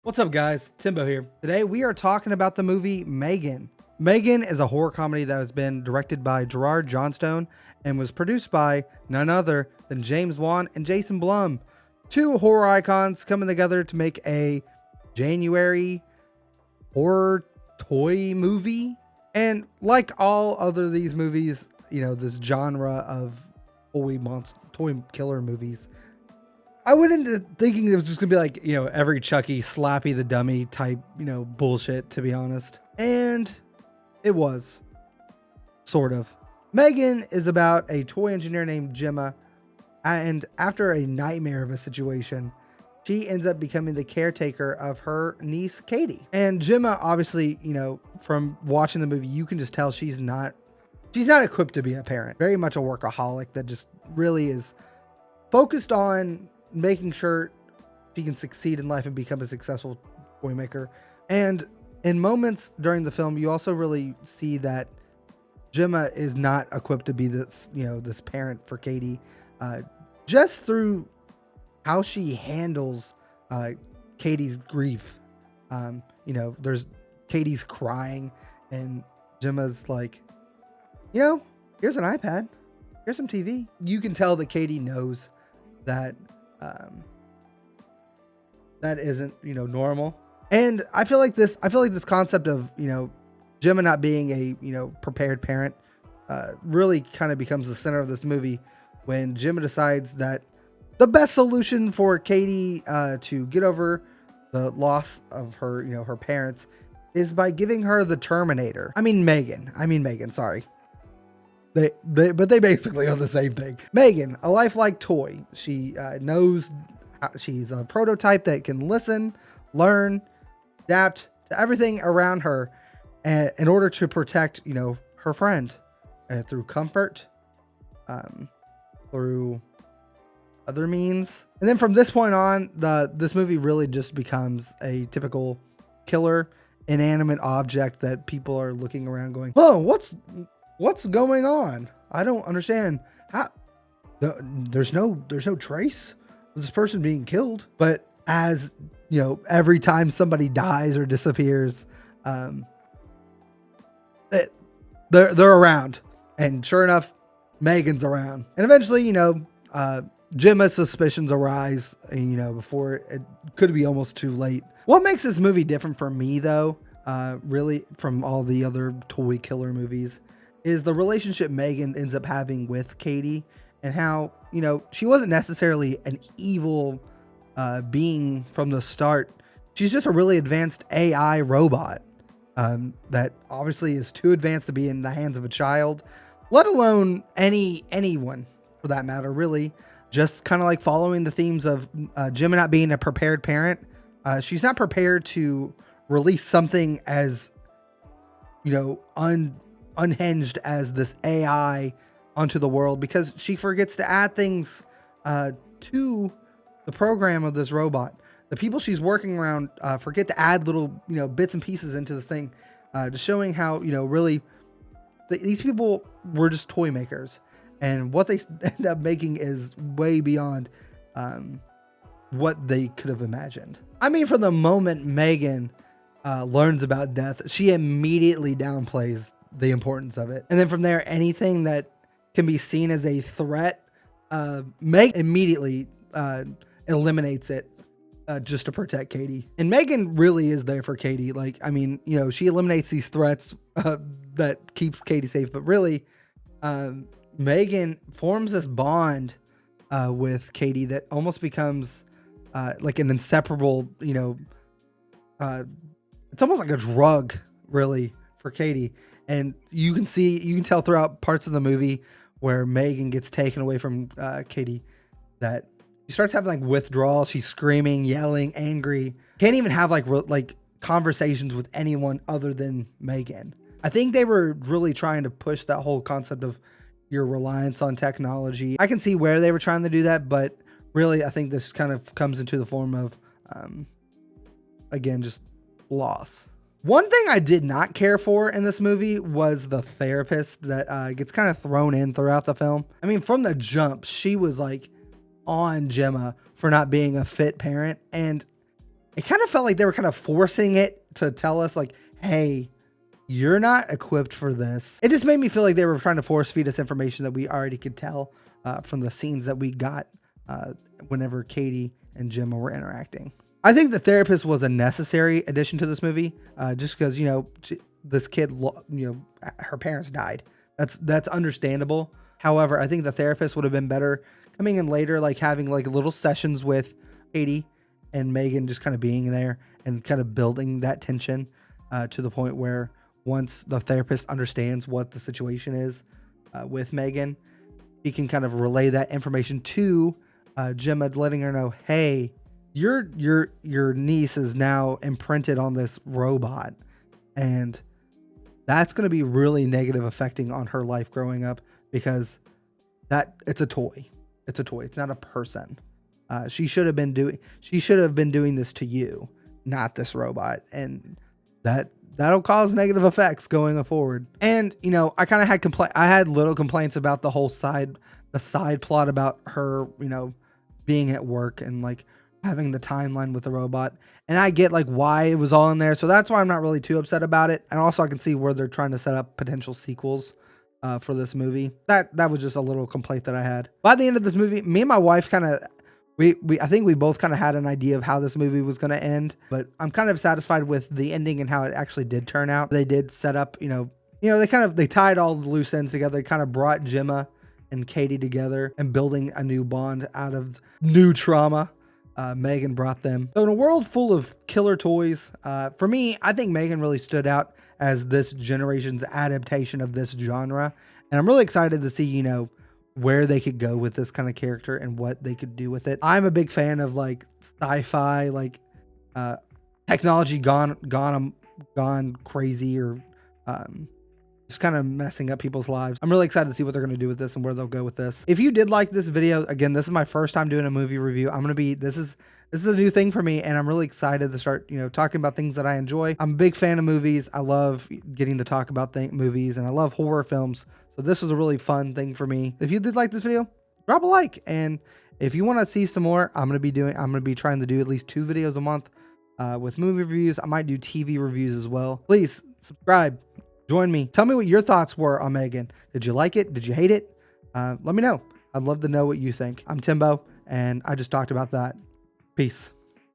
What's up, guys? Timbo here. Today we are talking about the movie M3GAN. M3GAN is a horror comedy that has been directed by Gerard Johnstone and was produced by none other than James Wan and Jason Blum, two horror icons coming together to make a January horror toy movie. And like all other these movies, this genre of toy killer movies, I went into thinking it was just gonna be like, every Chucky, Slappy the Dummy type, bullshit, to be honest. And it was. Sort of. M3GAN is about a toy engineer named Gemma, and after a nightmare of a situation, she ends up becoming the caretaker of her niece, Katie. And Gemma, obviously, from watching the movie, you can just tell she's not equipped to be a parent. Very much a workaholic that just really is focused on making sure she can succeed in life and become a successful toy maker. And in moments during the film, you also really see that Gemma is not equipped to be this, this parent for Katie, just through how she handles Katie's grief. There's Katie's crying and Gemma's like, here's an iPad, here's some TV. You can tell that Katie knows that that isn't, normal. And I feel like this concept of, Gemma not being a, prepared parent, really kind of becomes the center of this movie when Gemma decides that the best solution for Katie to get over the loss of her, her parents is by giving her the Terminator. M3GAN, sorry. But they basically are the same thing. M3GAN, a lifelike toy. She knows she's a prototype that can listen, learn, adapt to everything around her, in order to protect, her friend, through comfort, through other means. And then from this point on, this movie really just becomes a typical killer inanimate object that people are looking around going, "Oh, what's going on? I don't understand. How there's no trace of this person being killed." But as every time somebody dies or disappears, they're around, and sure enough, M3GAN's around. And eventually, Gemma's suspicions arise, before it could be almost too late. What makes this movie different for me, though, really from all the other toy killer movies, is the relationship M3GAN ends up having with Katie, and how, she wasn't necessarily an evil being from the start. She's just a really advanced AI robot that obviously is too advanced to be in the hands of a child, let alone anyone for that matter, really. Just kind of like following the themes of Gemma not being a prepared parent. She's not prepared to release something as, unhinged as this AI onto the world, because she forgets to add things to the program of this robot. The people she's working around forget to add little bits and pieces into this thing, just showing how really these people were just toy makers, and what they end up making is way beyond what they could have imagined. From the moment M3GAN learns about death, she immediately downplays the importance of it. And then from there, anything that can be seen as a threat, M3GAN immediately eliminates it just to protect Katie. And M3GAN really is there for Katie. She eliminates these threats that keeps Katie safe, but really, M3GAN forms this bond with Katie that almost becomes like an inseparable, it's almost like a drug, really, for Katie. And you can tell throughout parts of the movie where M3GAN gets taken away from Katie that she starts having like withdrawal. She's screaming, yelling, angry. Can't even have like conversations with anyone other than M3GAN. I think they were really trying to push that whole concept of your reliance on technology. I can see where they were trying to do that, but really, I think this kind of comes into the form of, again, just loss. One thing I did not care for in this movie was the therapist that gets kind of thrown in throughout the film. From the jump, she was like on Gemma for not being a fit parent. And it kind of felt like they were kind of forcing it to tell us like, hey, you're not equipped for this. It just made me feel like they were trying to force feed us information that we already could tell from the scenes that we got whenever Katie and Gemma were interacting. I think the therapist was a necessary addition to this movie, just because, you know, this kid, you know, her parents died. That's understandable. However, I think the therapist would have been better coming in later, like having like little sessions with Katie and M3GAN, just kind of being there and kind of building that tension to the point where once the therapist understands what the situation is with M3GAN, he can kind of relay that information to Gemma, letting her know, hey, your niece is now imprinted on this robot, and that's going to be really negative affecting on her life growing up, because it's a toy. It's a toy. It's not a person. She should have been doing this to you, not this robot. And that'll cause negative effects going forward. And, you know, I kind of had little complaints about the whole side plot about her, you know, being at work and like having the timeline with the robot. And I get like why it was all in there. So that's why I'm not really too upset about it. And also I can see where they're trying to set up potential sequels for this movie. That was just a little complaint that I had. By the end of this movie, me and my wife kind of, I think we both kind of had an idea of how this movie was going to end, but I'm kind of satisfied with the ending and how it actually did turn out. They did set up, they tied all the loose ends together. They kind of brought Gemma and Katie together and building a new bond out of new trauma. M3GAN brought them. So in a world full of killer toys, for me, I think M3GAN really stood out as this generation's adaptation of this genre. And I'm really excited to see, you know, where they could go with this kind of character and what they could do with it. I'm a big fan of like sci-fi, like technology gone crazy, or just kind of messing up people's lives. I'm really excited to see what they're going to do with this and where they'll go with this. If you did like this video, again, this is my first time doing a movie review. This is a new thing for me, and I'm really excited to start, you know, talking about things that I enjoy. I'm a big fan of movies. I love getting to talk about movies, and I love horror films. So this was a really fun thing for me. If you did like this video, drop a like. And if you want to see some more, I'm going to be trying to do at least 2 videos a month with movie reviews. I might do TV reviews as well. Please subscribe. Join me. Tell me what your thoughts were on M3GAN. Did you like it? Did you hate it? Let me know. I'd love to know what you think. I'm Timbo, and I just talked about that. Peace.